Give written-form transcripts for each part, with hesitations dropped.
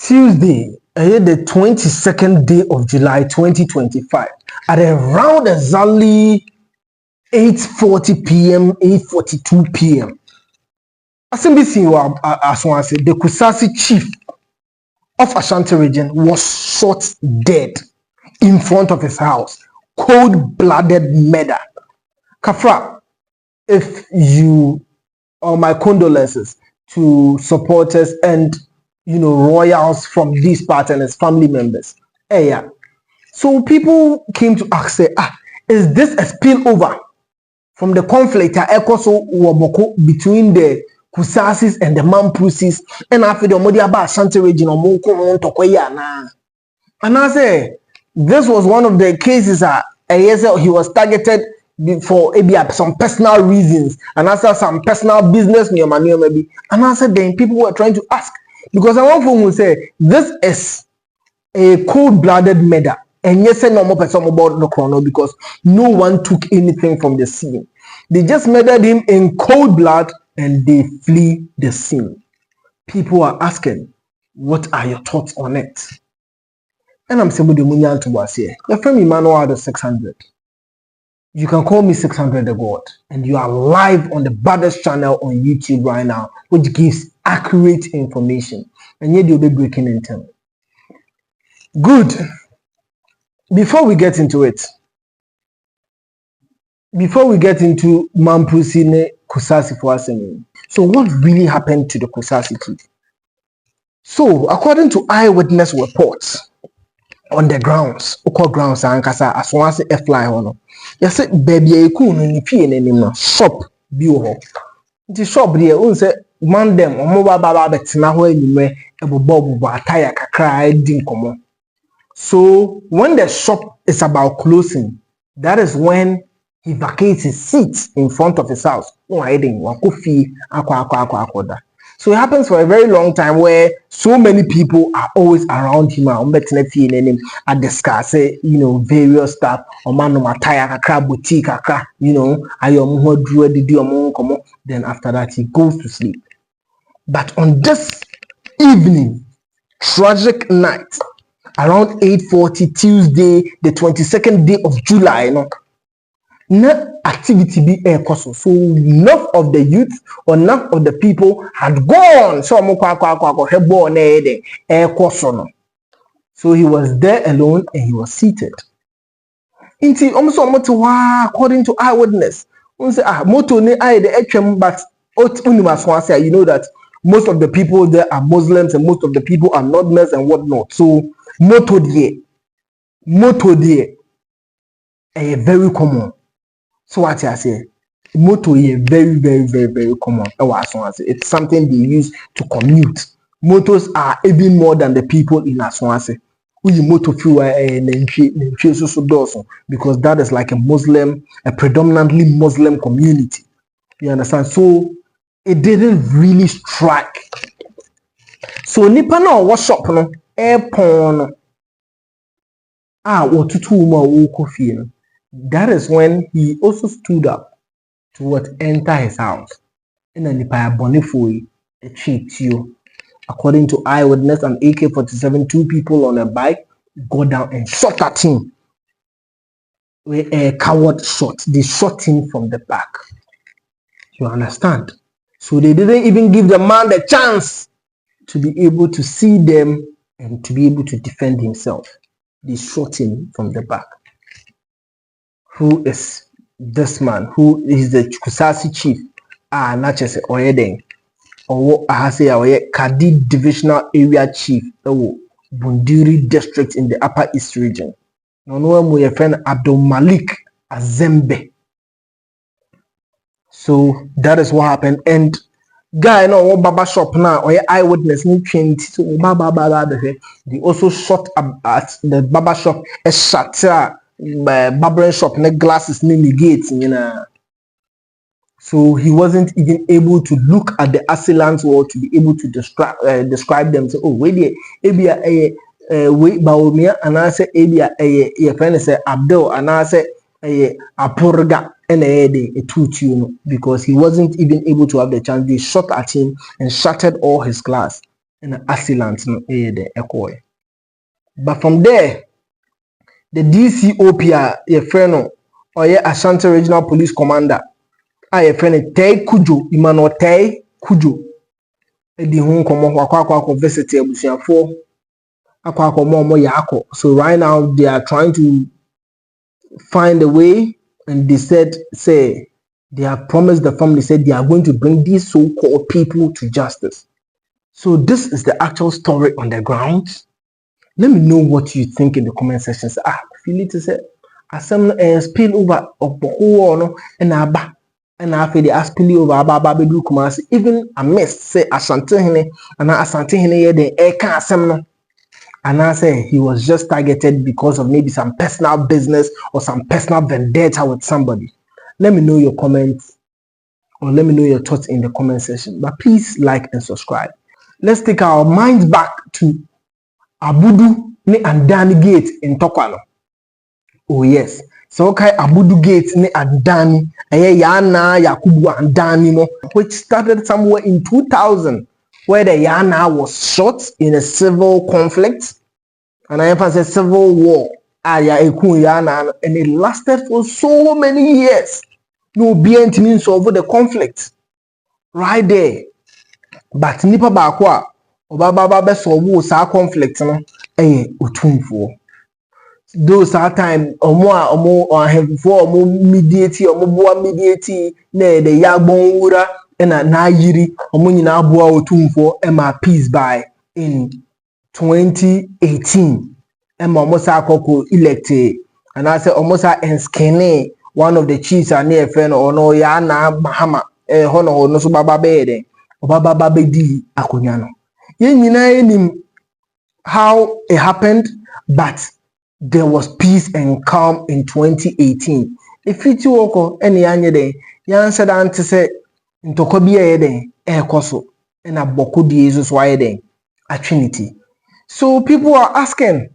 Tuesday, the 22nd day of July 2025, at around exactly 8:40 p.m., 8:42 p.m. Asambisi Asawase, the Kusaasi Chief of Ashanti region, was shot dead in front of his house. Cold-blooded murder. Kafra, if you, my condolences to supporters and royals from this part and his family members. Yeah. So people came to ask, say, is this a spillover from the conflict between the Kusasis and the Mamprusis, and after the Modiaba Ashanti region or Moko Tokoya na? And I say this was one of the cases he was targeted for maybe some personal reasons, and also some personal business maybe. And I said then people were trying to ask, because I want to say this is a cold-blooded murder, and yes, no more person about the chrono, because no one took anything from the scene. They just murdered him in cold blood and they flee the scene. People are asking, what are your thoughts on it? And I'm saying, your friend Emmanuel out of 600. You can call me 600 the God, and you are live on the baddest channel on YouTube right now, which gives accurate information. And yet you'll be breaking into it. Good. Before we get into Mamprusi and Kusaasi for us, so what really happened to the Kusaasi Chief? So according to eyewitness reports on the grounds, ankasa Asawase fly hono. You say baby eku no ni pie n'anim shop bi wo ho. Nti shop dey un say man dem omo baba betina ho anime ebobo ataya kakra di nkomo. So when the shop is about closing, that is when he vacates his seat in front of his house. So it happens for a very long time where so many people are always around him and discuss various stuff. Then after that he goes to sleep. But on this evening, tragic night, around 8:40 Tuesday, the 22nd day of July, no activity be air cost. So enough of the youth or enough of the people had gone. So he was there alone and he was seated. According to eyewitness, but you know that most of the people there are Muslims and most of the people are Northerners and whatnot. So moto there, very common. So what I say, moto is very, very, very, very common. It's something they use to commute. Motos are even more than the people in Asawase. Because that is like a predominantly Muslim community. You understand? So it didn't really strike. So nipa na wo shop no airport no that is when he also stood up to enter his house. According to eyewitness, an AK-47, 2 people on a bike go down and shot at him with a coward shot. They shot him from the back. You understand? So they didn't even give the man the chance to be able to see them and to be able to defend himself. They shot him from the back. Who is this man? Who is the Kusaasi Chief? Not just Oyedeng. Or I say Kadi Divisional Area Chief, Bundiri District in the Upper East region. No my friend Abdul Malik Azembe. So that is what happened. And guy no baba shop now or eyewitness ni 20. So they also shot at the baba shop a shatter barbering shop ne glasses ni gates, So he wasn't even able to look at the assailants or to be able to describe them. So, wait, Abia wait Baumia, and I say Abia a friend say Abdul, and I say a Apurga and a two, because he wasn't even able to have the chance. They shot at him and shattered all his glass. and assailant no the ekoy. But from there, the DCOP your friend or your Ashanti Regional Police Commander, your friend Tay Kujo, Emmanuel Tay Kujo, the home common Wako visit Busianfo, Aquaco Momo Yako. So right now they are trying to find a way, and they say they have promised the family, said they are going to bring these so-called people to justice. So this is the actual story on the ground. Let me know what you think in the comment section. Feel it to say asem spill over of Bawku no and aba and after the spill over aba bedu Kumasi. Even a mess say Asantehene and Asantehene ye the eka asem no. And I say he was just targeted because of maybe some personal business or some personal vendetta with somebody. Let me know your comments or let me know your thoughts in the comment section. But please like and subscribe. Let's take our minds back to Abudu ne Andani Gate in Tokwano. Oh yes. So okay, Abudu Gate ne Andani Yana Yakubu Andani no, which started somewhere in 2000, where the Yana was shot in a civil conflict, and I emphasize civil war. And it lasted for so many years. No BNT means over the conflict right there. But nipa bakwa obaba be solve sa conflict no Otumfuo. Those are time omo ahemfo omo mediate na the Dagbon wura na yiri omo nyina aboa Otumfuo ema peace by in 2018 ema omo sa akoko elected, and I say omo sa enskene one of the chiefs and near friend or no ya na Mahama hono no so baba be obaba di akonya no. Yen nyina enim how it happened, but there was peace and calm in 2018. If it woko any anye den yan said ante say ntoko bi e den ekoso na Bawku.Details why den a Trinity. So people are asking,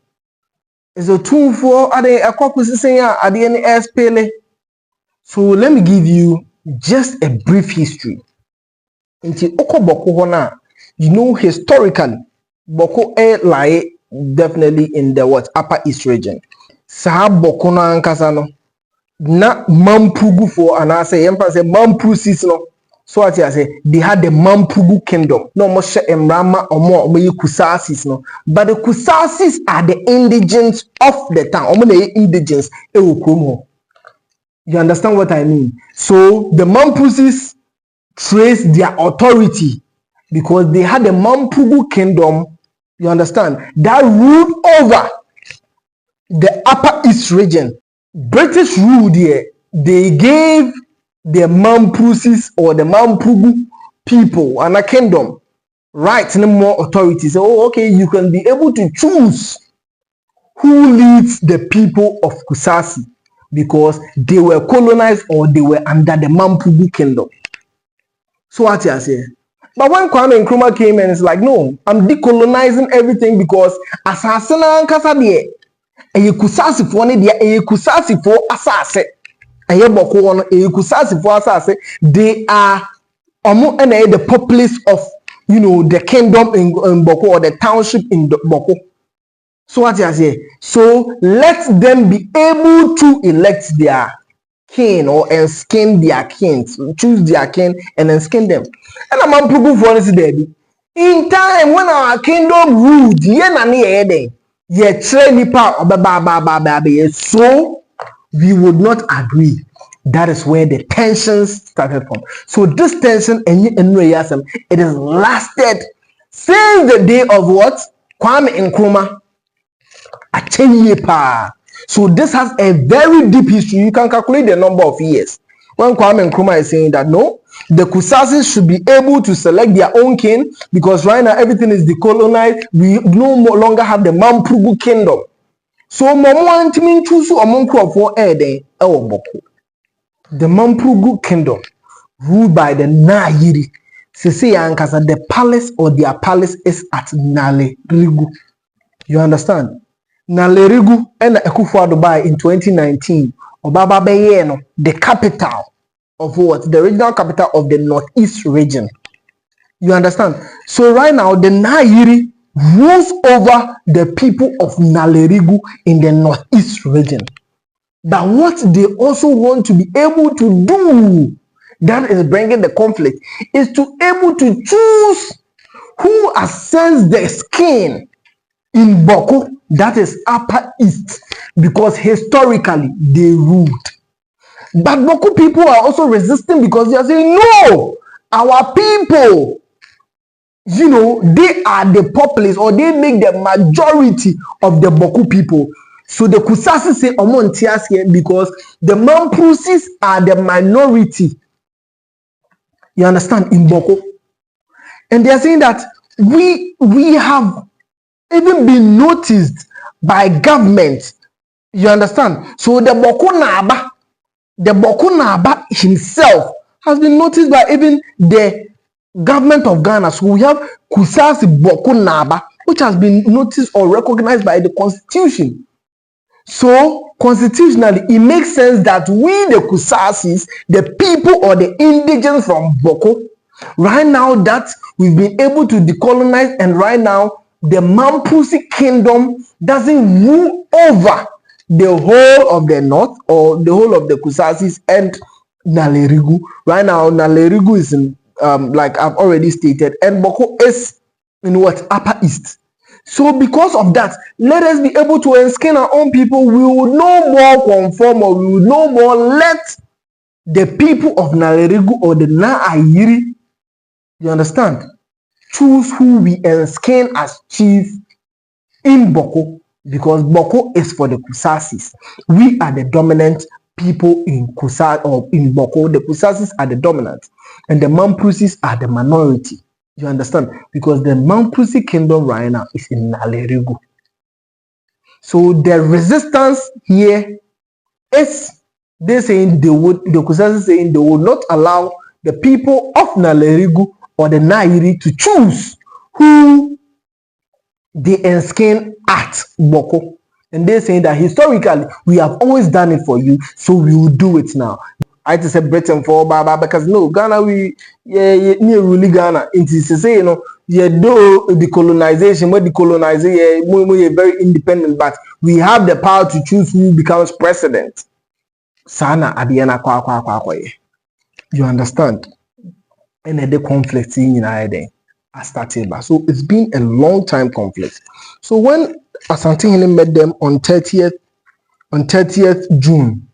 is Otumfuo ade ekwakusisen ya ade ni espele? So let me give you just a brief history. Inti oko Bawku ho na, you know, historically Bawku lie definitely in the upper east region. Sa Bawku na ankasa no na Mamprusi and I say Mamprusis no. So what I say, they had the Mamprusi kingdom. No more Emrama or more Kusasis no. But the Kusasis are the indigents of the town. The indigents. You understand what I mean? So the Mamprusis trace their authority because they had the Mamprusi kingdom. You understand? That ruled over the upper east region. British rule there. They gave the Mamprusis or the Mamprusi people and a kingdom right, no more authorities. Oh, okay, you can be able to choose who leads the people of Kusasi because they were colonized or they were under the Mamprusi kingdom. So what I say? But when Kwame Nkrumah came and it's like, no, I'm decolonizing everything because Asawase na nkasa de Kusaasi for ne de Kusaasi for Asawase. Kusaasi for Asawase. They are the populace of, you know, the kingdom in Bawku or the township in Bawku. So what I say? So let them be able to elect their king or enskin their kings, choose their king and enskin them. And I'm proof for this day. In time when our kingdom ruled, so we would not agree. That is where the tensions started from. So this tension it has lasted since the day of what? Kwame Nkrumah. So this has a very deep history. You can calculate the number of years. When Kwame Nkrumah is saying that no, the Kusasis should be able to select their own king because right now everything is decolonized. We no longer have the Mamprusi kingdom. So the Mamprusi kingdom ruled by the Nayiri. The palace or their palace is at Nalerigu. You understand? Nalerigu and Dubai in 2019. Obaba the capital of what? The regional capital of the northeast region. You understand? So right now, the Nairi rules over the people of Nalerigu in the northeast region. But what they also want to be able to do, that is bringing the conflict, is to able to choose who ascends the skin in Bawku, that is Upper East, because historically they ruled. But Bawku people are also resisting because they are saying, no, our people, they are the populace, or they make the majority of the Bawku people. So the Kusaasi say Omontias here because the Mamprusis are the minority. You understand, in Bawku. And they are saying that we have even been noticed by government. You understand? So the Bawku Naba himself has been noticed by even the government of Ghana. So we have Kusaasi Bawku Naba, which has been noticed or recognized by the constitution. So constitutionally, it makes sense that we, the Kusasis, the people or the indigenous from Bawku, right now that we've been able to decolonize, and right now the Mamprusi kingdom doesn't rule over the whole of the north or the whole of the Kusasis and Nalerigu. Right now, Nalerigu is in, like I've already stated, and Bawku is in what? Upper East. So because of that, let us be able to enskin our own people. We will no more conform, or we will no more let the people of Nalerigu or the Naayiri, you understand, choose who we enskin as chief in Bawku, because Bawku is for the Kusasis. We are the dominant people in Kusa or in Bawku. The Kusasis are the dominant, and the Mamprusis are the minority. You understand? Because the Mamprusi kingdom right now is in Nalerigu. So the resistance here is they saying the Kusasi saying they will not allow the people of Nalerigu or the Nairi to choose who they enskin at Bawku. And they're saying that historically we have always done it for you, so we will do it now. I just said Britain for Baba because no, Ghana we near really Ghana. It is to say, do the colonization, but the colonization we are very independent, but we have the power to choose who becomes president. Sana Adiana kwa. You understand? And the conflict in I started. So it's been a long time conflict. So when Asantehene met them on 30th June,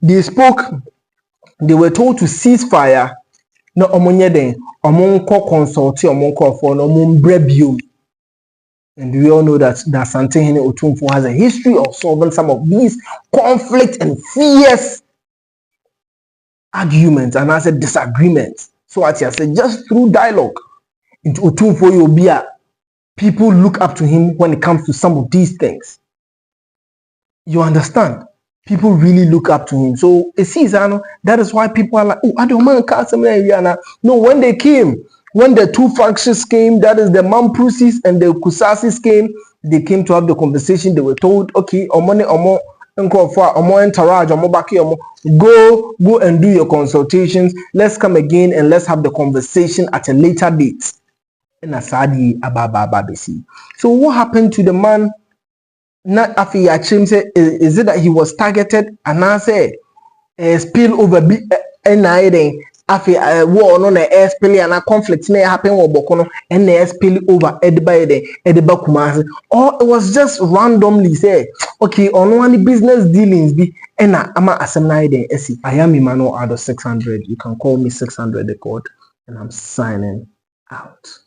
they spoke. They were told to cease fire. No, omonko consult, omonko for no mumbrebio. And we all know that Asantehene Otumfuo has a history of solving some of these conflict and fierce arguments and as a disagreements. So as I said, just through dialogue, into Otumfuo Yobia, people look up to him when it comes to some of these things. You understand? People really look up to him. So that is why people are like, oh, I don't mind Rihanna. No, when they came, when the two factions came, that is the Mamprusis and the Kusasis came, they came to have the conversation. They were told, okay, go and do your consultations. Let's come again and let's have the conversation at a later date. So what happened to the man? Not after say, is it that he was targeted and I say spill over and after war on the air spill and a conflict may happen or Bokono and the spill over Ediba Kumasi, or it was just randomly say, okay, on one business dealings be and I'm a Asamnaide. I am Emmanuel out of 600. You can call me 600 the code, and I'm signing out.